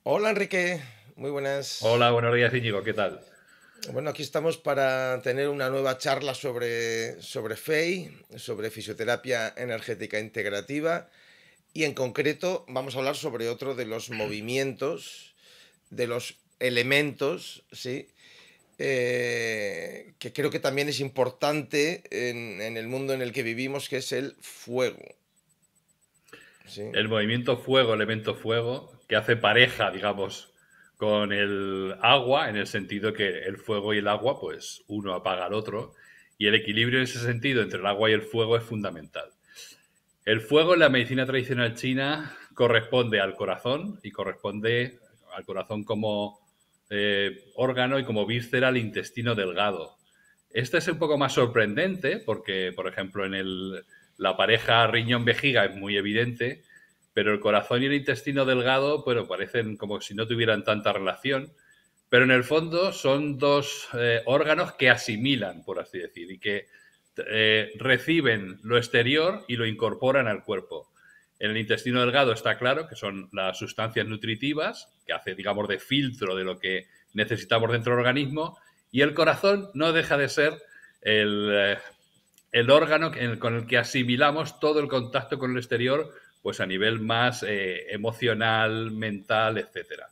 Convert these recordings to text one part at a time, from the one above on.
Hola Enrique, muy buenas. Hola, buenos días, Íñigo, ¿qué tal? Bueno, aquí estamos para tener una nueva charla sobre FEI, sobre fisioterapia energética integrativa y en concreto vamos a hablar sobre otro de los movimientos, de los elementos, ¿sí? Que creo que también es importante en el mundo en el que vivimos, que es el fuego, ¿sí? El movimiento fuego, elemento fuego, que hace pareja, digamos, con el agua, en el sentido que el fuego y el agua, pues uno apaga al otro, y el equilibrio en ese sentido entre el agua y el fuego es fundamental. El fuego en la medicina tradicional china corresponde al corazón y corresponde al corazón como órgano y como víscera al intestino delgado. Este es un poco más sorprendente porque, por ejemplo, la pareja riñón-vejiga es muy evidente, pero el corazón y el intestino delgado, bueno, parecen como si no tuvieran tanta relación, pero en el fondo son dos órganos que asimilan, por así decir, y que reciben lo exterior y lo incorporan al cuerpo. En el intestino delgado está claro que son las sustancias nutritivas, que hace, digamos, de filtro de lo que necesitamos dentro del organismo, y el corazón no deja de ser el, eh, el órgano con el que asimilamos todo el contacto con el exterior, pues a nivel más emocional, mental, etcétera.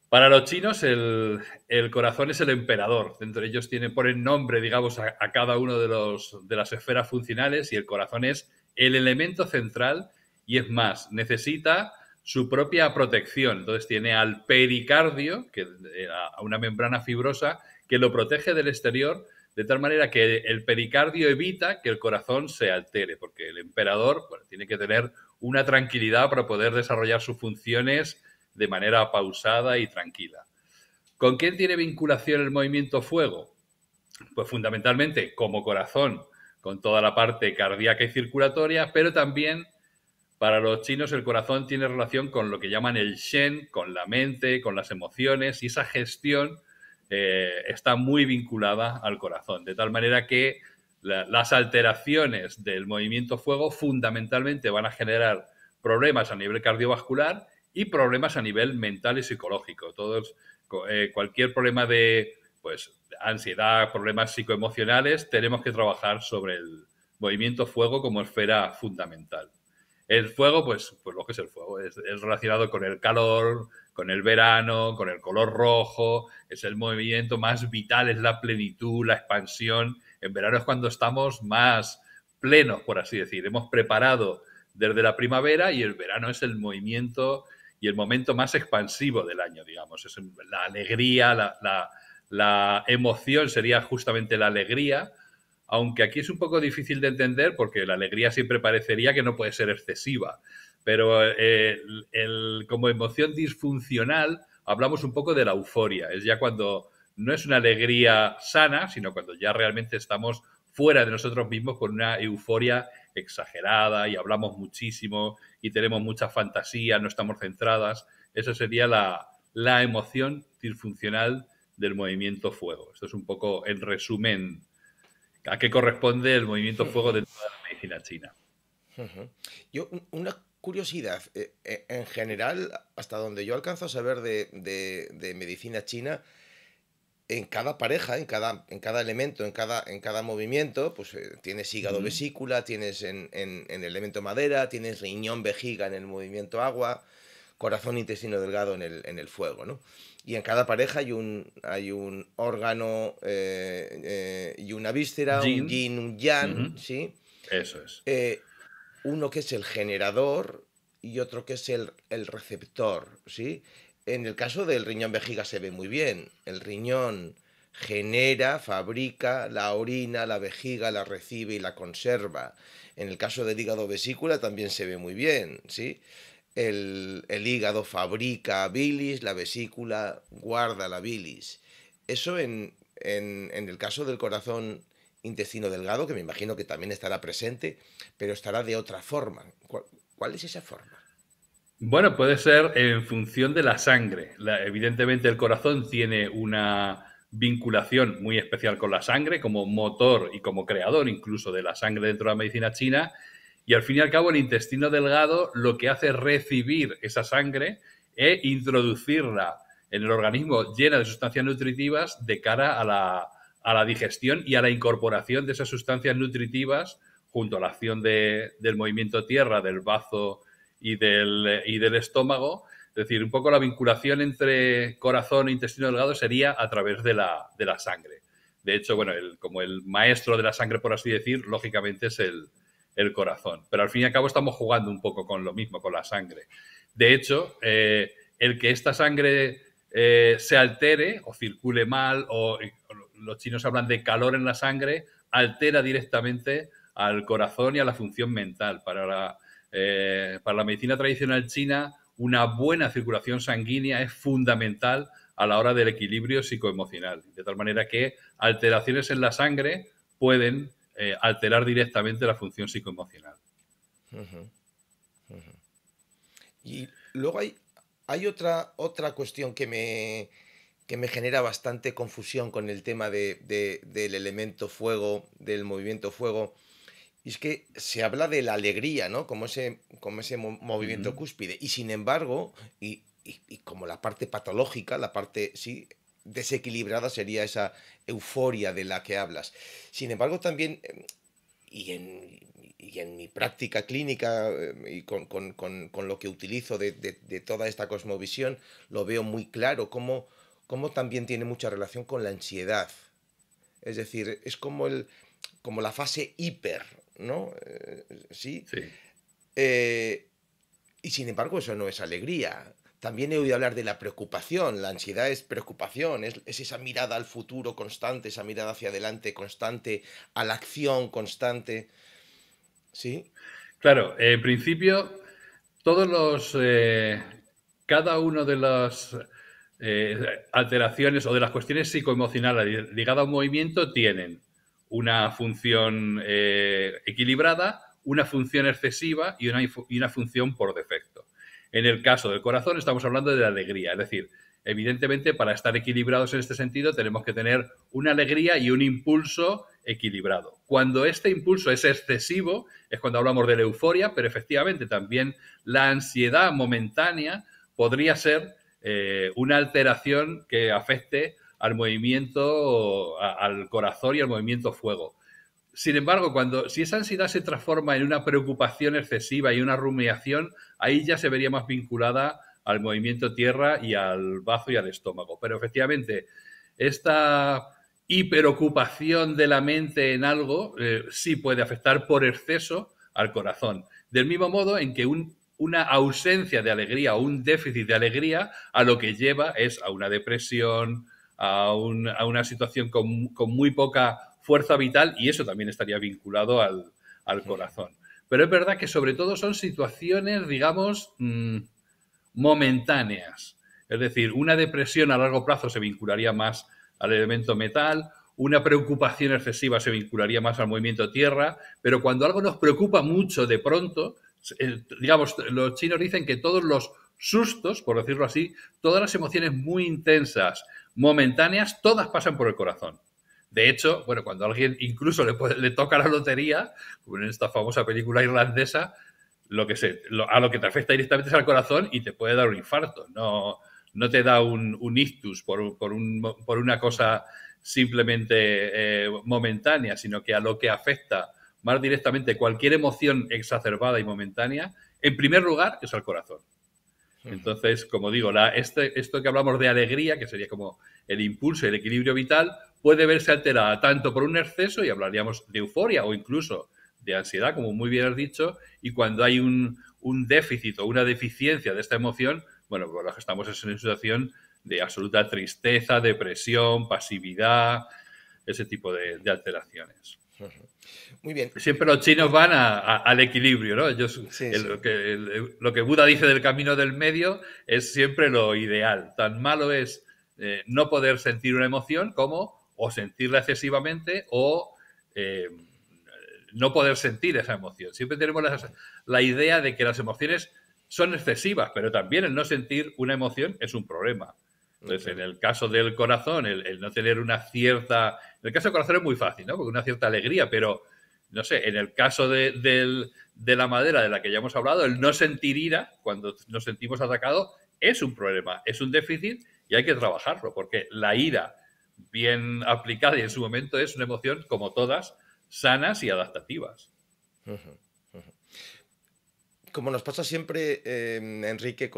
Para los chinos, el corazón es el emperador. Dentro de ellos ponen nombre, digamos, a cada uno de las esferas funcionales y el corazón es el elemento central y es más, necesita su propia protección. Entonces tiene al pericardio, a una membrana fibrosa, que lo protege del exterior de tal manera que el pericardio evita que el corazón se altere, porque el emperador, bueno, tiene que tener una tranquilidad para poder desarrollar sus funciones de manera pausada y tranquila. ¿Con quién tiene vinculación el movimiento fuego? Pues fundamentalmente como corazón, con toda la parte cardíaca y circulatoria, pero también para los chinos el corazón tiene relación con lo que llaman el shen, con la mente, con las emociones, y esa gestión está muy vinculada al corazón, de tal manera que las alteraciones del movimiento fuego fundamentalmente van a generar problemas a nivel cardiovascular y problemas a nivel mental y psicológico. Cualquier problema de pues, ansiedad, problemas psicoemocionales, tenemos que trabajar sobre el movimiento fuego como esfera fundamental. El fuego, pues lo que es el fuego, es relacionado con el calor, con el verano, con el color rojo, es el movimiento más vital, es la plenitud, la expansión. En verano es cuando estamos más plenos, por así decir. Hemos preparado desde la primavera y el verano es el movimiento y el momento más expansivo del año, digamos. Es la alegría, la emoción sería justamente la alegría, aunque aquí es un poco difícil de entender porque la alegría siempre parecería que no puede ser excesiva, pero como emoción disfuncional hablamos un poco de la euforia, es ya cuando no es una alegría sana, sino cuando ya realmente estamos fuera de nosotros mismos con una euforia exagerada y hablamos muchísimo y tenemos mucha fantasía, no estamos centradas. Eso sería la emoción disfuncional del movimiento fuego. Esto es un poco, en resumen, a qué corresponde el movimiento fuego dentro de la medicina china. Yo, una curiosidad, en general, hasta donde yo alcanzo a saber de medicina china, en cada pareja, en cada elemento, en cada movimiento, pues tienes Uh hígado -huh. vesícula, tienes en el elemento madera, tienes riñón vejiga en el movimiento agua, corazón intestino delgado en el fuego, ¿no? Y en cada pareja hay un órgano y una víscera, un Jin. yin, un Uh yang, -huh. ¿sí? Eso es. Eh, uno que es el generador y otro que es el receptor, ¿sí? En el caso del riñón vejiga se ve muy bien. El riñón genera, fabrica la orina, la vejiga la recibe y la conserva. En el caso del hígado vesícula también se ve muy bien, ¿sí? El hígado fabrica bilis, la vesícula guarda la bilis. Eso en el caso del corazón intestino delgado, que me imagino que también estará presente, pero estará de otra forma. ¿Cuál es esa forma? Bueno, puede ser en función de la sangre. Evidentemente el corazón tiene una vinculación muy especial con la sangre como motor y como creador incluso de la sangre dentro de la medicina china, y al fin y al cabo el intestino delgado lo que hace es recibir esa sangre e introducirla en el organismo llena de sustancias nutritivas de cara a la digestión y a la incorporación de esas sustancias nutritivas junto a la acción del movimiento tierra, del bazo y del estómago. Es decir, un poco la vinculación entre corazón e intestino delgado sería a través de la sangre. De hecho, bueno, como el maestro de la sangre, por así decir, lógicamente es el corazón. Pero al fin y al cabo estamos jugando un poco con lo mismo, con la sangre. De hecho, el que esta sangre se altere o circule mal, o los chinos hablan de calor en la sangre, altera directamente al corazón y a la función mental. Para la medicina tradicional china, una buena circulación sanguínea es fundamental a la hora del equilibrio psicoemocional. De tal manera que alteraciones en la sangre pueden alterar directamente la función psicoemocional. Ujú, ujú. Y luego hay otra cuestión que me genera bastante confusión con el tema del elemento fuego, del movimiento fuego. Y es que se habla de la alegría, ¿no? Como ese Uh movimiento -huh. cúspide. Y sin embargo, y como la parte patológica, la parte, sí, desequilibrada sería esa euforia de la que hablas. Sin embargo, también, y en mi práctica clínica y con lo que utilizo de toda esta cosmovisión, lo veo muy claro, cómo también tiene mucha relación con la ansiedad. Es decir, es como la fase hiper, ¿no? Sí. Sí. Eh, y sin embargo, eso no es alegría. También he oído hablar de la preocupación. La ansiedad es preocupación, es esa mirada al futuro constante, esa mirada hacia adelante constante, a la acción constante. ¿Sí? Claro, en principio, todos los. Cada uno de las alteraciones o de las cuestiones psicoemocionales ligadas a un movimiento tienen una función equilibrada, una función excesiva y una función por defecto. En el caso del corazón estamos hablando de la alegría, es decir, evidentemente para estar equilibrados en este sentido tenemos que tener una alegría y un impulso equilibrado. Cuando este impulso es excesivo es cuando hablamos de la euforia, pero efectivamente también la ansiedad momentánea podría ser una alteración que afecte al movimiento, al corazón y al movimiento fuego. Sin embargo, si esa ansiedad se transforma en una preocupación excesiva y una rumiación, ahí ya se vería más vinculada al movimiento tierra y al bazo y al estómago. Pero efectivamente, esta hiperocupación de la mente en algo sí puede afectar por exceso al corazón. Del mismo modo en que una ausencia de alegría o un déficit de alegría a lo que lleva es a una depresión, a una situación con muy poca fuerza vital, y eso también estaría vinculado al corazón. Pero es verdad que sobre todo son situaciones, digamos, momentáneas. Es decir, una depresión a largo plazo se vincularía más al elemento metal, una preocupación excesiva se vincularía más al movimiento tierra, pero cuando algo nos preocupa mucho de pronto, digamos, los chinos dicen que todos los sustos, por decirlo así, todas las emociones muy intensas, momentáneas, todas pasan por el corazón. De hecho, bueno, cuando a alguien incluso le toca la lotería, como en esta famosa película irlandesa, a lo que te afecta directamente es al corazón y te puede dar un infarto. No te da un ictus por una cosa simplemente momentánea, sino que a lo que afecta más directamente cualquier emoción exacerbada y momentánea, en primer lugar, es al corazón. Entonces, como digo, esto que hablamos de alegría, que sería como el impulso y el equilibrio vital, puede verse alterada tanto por un exceso, y hablaríamos de euforia o incluso de ansiedad, como muy bien has dicho, y cuando hay un déficit o una deficiencia de esta emoción, bueno, pues estamos en una situación de absoluta tristeza, depresión, pasividad, ese tipo de alteraciones. Muy bien. Siempre los chinos van al equilibrio, ¿no? Sí, sí. Lo que Buda dice del camino del medio es siempre lo ideal. Tan malo es no poder sentir una emoción como o sentirla excesivamente o no poder sentir esa emoción. Siempre tenemos la idea de que las emociones son excesivas, pero también el no sentir una emoción es un problema. Entonces, en el caso del corazón, el no tener una cierta... En el caso del corazón es muy fácil, ¿no? Porque una cierta alegría, pero, no sé, en el caso de la madera de la que ya hemos hablado, el no sentir ira, cuando nos sentimos atacados, es un problema, es un déficit y hay que trabajarlo, porque la ira bien aplicada y en su momento es una emoción, como todas, sanas y adaptativas. Ujú, ujú. Como nos pasa siempre, Enrique,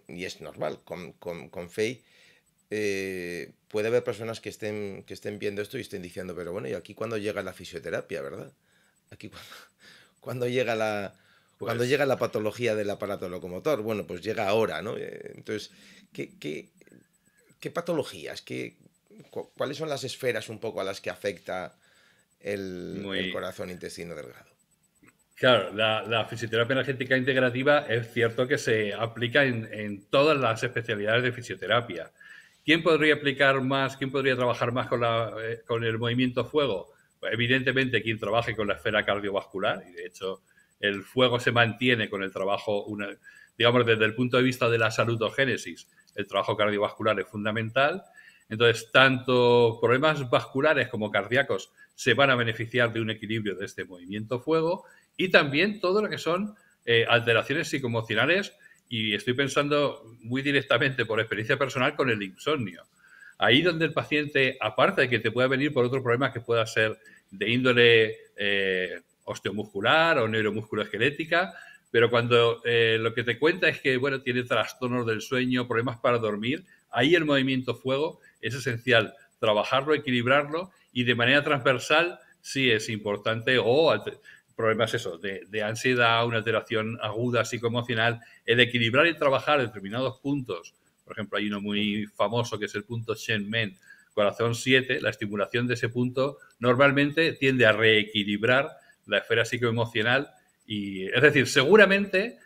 y es normal, con Fey, puede haber personas que estén viendo esto y estén diciendo, pero bueno, ¿y aquí cuándo llega la fisioterapia, verdad? Aquí cuando llega cuando Pues llega la patología del aparato locomotor. Bueno, pues llega ahora, ¿no? Entonces, ¿qué, qué, qué patologías? ¿Cuáles son las esferas un poco a las que afecta el muy, corazón intestino delgado? claro, la fisioterapia energética integrativa es cierto que se aplica en todas las especialidades de fisioterapia. ¿Quién podría aplicar más, quién podría trabajar más con el movimiento fuego? Pues evidentemente quien trabaje con la esfera cardiovascular, y de hecho el fuego se mantiene con el trabajo, digamos, desde el punto de vista de la salutogénesis, el trabajo cardiovascular es fundamental. Entonces, tanto problemas vasculares como cardíacos se van a beneficiar de un equilibrio de este movimiento fuego y también todo lo que son alteraciones psicoemocionales y estoy pensando muy directamente por experiencia personal con el insomnio. Ahí donde el paciente, aparte de que te pueda venir por otro problema que pueda ser de índole osteomuscular o neuromusculoesquelética, pero cuando lo que te cuenta es que bueno, tiene trastornos del sueño, problemas para dormir, ahí el movimiento fuego es esencial trabajarlo, equilibrarlo y de manera transversal sí es importante o problemas eso, de ansiedad, una alteración aguda psicoemocional, el equilibrar y trabajar determinados puntos. Por ejemplo, hay uno muy famoso que es el punto Shen Men, corazón 7, la estimulación de ese punto normalmente tiende a reequilibrar la esfera psicoemocional y, es decir, seguramente,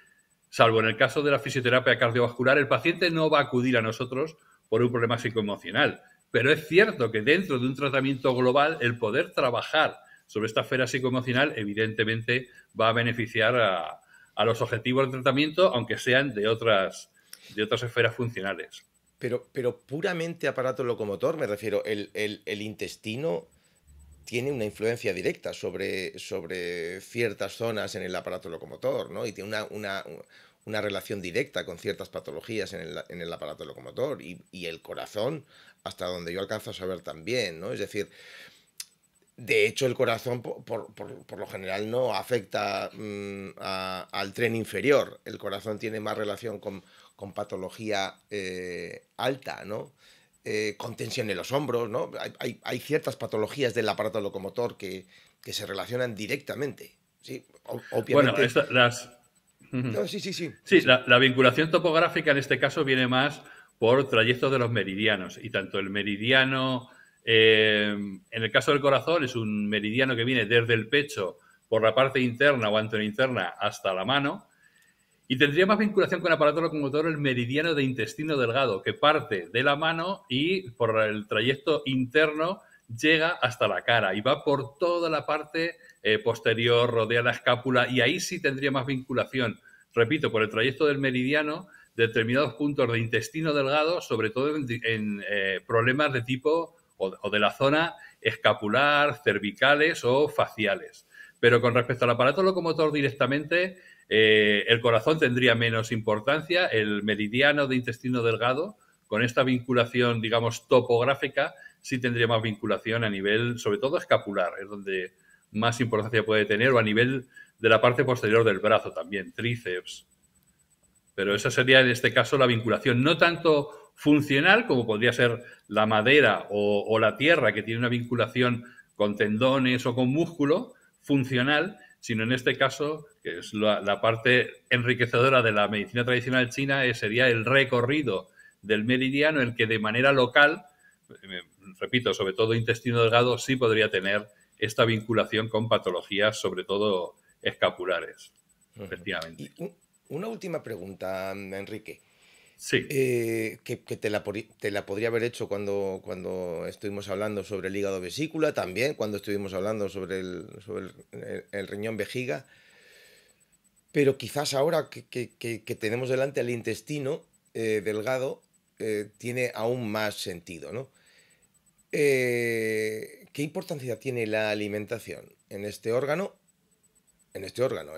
salvo en el caso de la fisioterapia cardiovascular, el paciente no va a acudir a nosotros por un problema psicoemocional. Pero es cierto que dentro de un tratamiento global, el poder trabajar sobre esta esfera psicoemocional, evidentemente, va a beneficiar a los objetivos del tratamiento, aunque sean de otras esferas funcionales. Pero puramente aparato locomotor, me refiero, el intestino tiene una influencia directa sobre ciertas zonas en el aparato locomotor, ¿no? Y tiene una relación directa con ciertas patologías en el aparato locomotor y el corazón, hasta donde yo alcanzo a saber también, ¿no? Es decir, de hecho, el corazón por lo general no afecta al tren inferior. El corazón tiene más relación con patología alta, ¿no? Con tensión en los hombros, ¿no? Hay ciertas patologías del aparato locomotor que se relacionan directamente. Sí, Bueno, obviamente. las... No, sí, sí, sí, sí, Sí, sí. la vinculación topográfica en este caso viene más por trayectos de los meridianos y tanto el meridiano, en el caso del corazón, es un meridiano que viene desde el pecho por la parte interna o anterointerna hasta la mano y tendría más vinculación con el aparato locomotor el meridiano de intestino delgado que parte de la mano y por el trayecto interno llega hasta la cara y va por toda la parte posterior, rodea la escápula y ahí sí tendría más vinculación, repito, por el trayecto del meridiano, determinados puntos de intestino delgado, sobre todo en problemas de tipo o de la zona escapular, cervicales o faciales. Pero con respecto al aparato locomotor directamente, el corazón tendría menos importancia, el meridiano de intestino delgado, con esta vinculación, digamos, topográfica, sí tendría más vinculación a nivel, sobre todo escapular, es donde más importancia puede tener, o a nivel de la parte posterior del brazo también, tríceps. Pero esa sería en este caso la vinculación, no tanto funcional como podría ser la madera o la tierra, que tiene una vinculación con tendones o con músculo, funcional, sino en este caso, que es la parte enriquecedora de la medicina tradicional china, sería el recorrido del meridiano, el que de manera local, repito, sobre todo intestino delgado, sí podría tener esta vinculación con patologías, sobre todo escapulares, Ujú. efectivamente. Y una última pregunta, Enrique. Sí. Que te la podría haber hecho cuando estuvimos hablando sobre el hígado vesícula, también cuando estuvimos hablando sobre el riñón vejiga, pero quizás ahora que tenemos delante al intestino delgado, tiene aún más sentido, ¿no? ¿Qué importancia tiene la alimentación en este órgano, en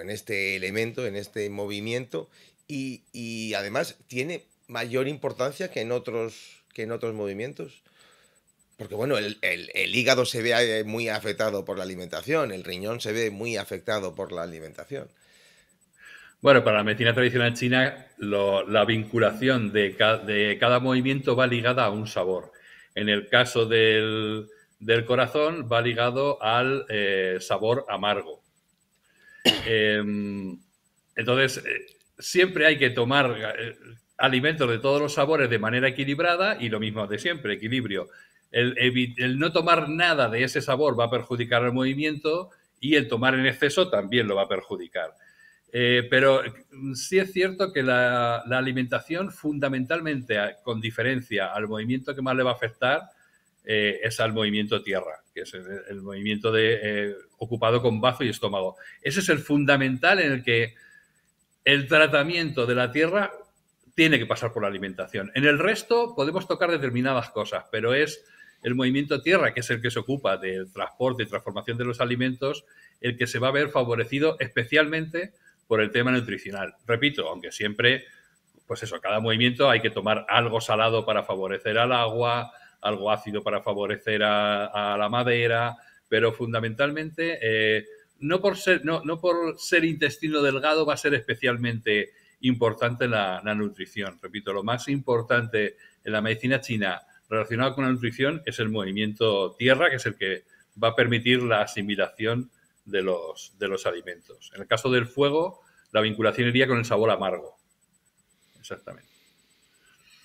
este elemento, en este movimiento? Y además tiene mayor importancia que en otros movimientos. Porque bueno, el hígado se ve muy afectado por la alimentación, el riñón se ve muy afectado por la alimentación. Bueno, para la medicina tradicional china, la vinculación de cada movimiento va ligada a un sabor. En el caso del corazón, va ligado al sabor amargo. Entonces, siempre hay que tomar alimentos de todos los sabores de manera equilibrada y lo mismo de siempre, equilibrio. El no tomar nada de ese sabor va a perjudicar el movimiento y el tomar en exceso también lo va a perjudicar. Pero sí es cierto que la alimentación fundamentalmente, con diferencia al movimiento que más le va a afectar, es al movimiento tierra, que es el movimiento ocupado con bazo y estómago. Ese es el fundamental en el que el tratamiento de la tierra tiene que pasar por la alimentación. En el resto podemos tocar determinadas cosas, pero es el movimiento tierra, que es el que se ocupa del transporte y transformación de los alimentos, el que se va a ver favorecido especialmente por el tema nutricional. Repito, aunque siempre, pues eso, cada movimiento hay que tomar algo salado para favorecer al agua, algo ácido para favorecer a la madera, pero fundamentalmente no por ser intestino delgado va a ser especialmente importante la nutrición. Repito, lo más importante en la medicina china relacionado con la nutrición es el movimiento tierra, que es el que va a permitir la asimilación de los alimentos. En el caso del fuego, la vinculación iría con el sabor amargo. Exactamente.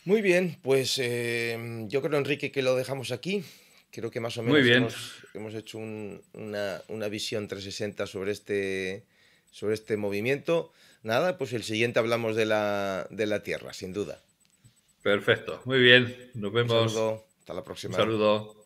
Muy bien, pues yo creo, Enrique, que lo dejamos aquí. Creo que más o Muy menos bien. hemos hecho una visión 360 sobre este movimiento. Nada, pues el siguiente hablamos de la Tierra, sin duda. Perfecto. Muy bien. Nos Un vemos. saludo, hasta la Un próxima. saludo.